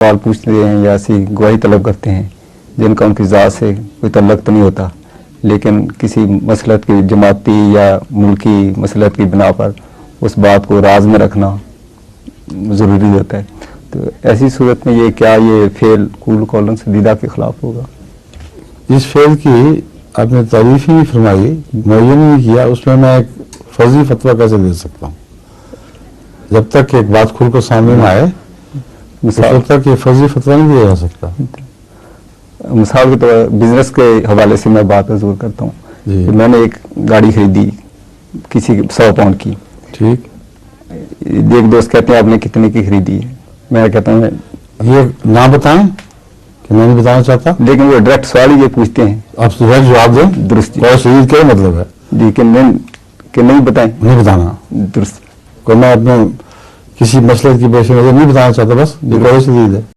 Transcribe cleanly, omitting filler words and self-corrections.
سوال پوچھتے ہیں یا ایسی گواہی طلب کرتے ہیں جن کا ان کی ذات سے کوئی تعلق تو نہیں ہوتا، لیکن کسی مسلک کی جماعتی یا ملکی مسلک کی بنا پر اس بات کو راز میں رکھنا ضروری ہوتا ہے. تو ایسی صورت میں یہ فعل قول قولاً سدیدہ کے خلاف ہوگا؟ اس فعل کی آپ نے تعریف ہی نہیں فرمائی، معین نہیں کیا، اس میں میں ایک فرضی فتویٰ کیسے دے سکتا ہوں؟ جب تک ایک بات کھل کر سامنے نہ آئے اس وقت تک یہ فرضی فتویٰ نہیں دیا جا سکتا. مثال کے طور بزنس کے حوالے سے میں بات ضرور کرتا ہوں جی. کہ میں نے ایک گاڑی خریدی کسی 100 پاؤنڈ کی. ٹھیک. ایک دوست کہتے ہیں آپ نے کتنے کی خریدی ہے؟ میں کہتا ہوں یہ نہ بتائیں کہ میں نہیں بتانا چاہتا، لیکن وہ ڈائریکٹ سوال ہی یہ پوچھتے ہیں. آپ ڈائریکٹ جواب دیں. درست جی. اور شدید کیا مطلب ہے؟ جی کہ نہیں بتائیں. نہیں بتانا. درست. کوئی میں اپنے کسی مسئلے کی پیش نظر نہیں بتانا چاہتا، بس یہ بڑے شدید ہے.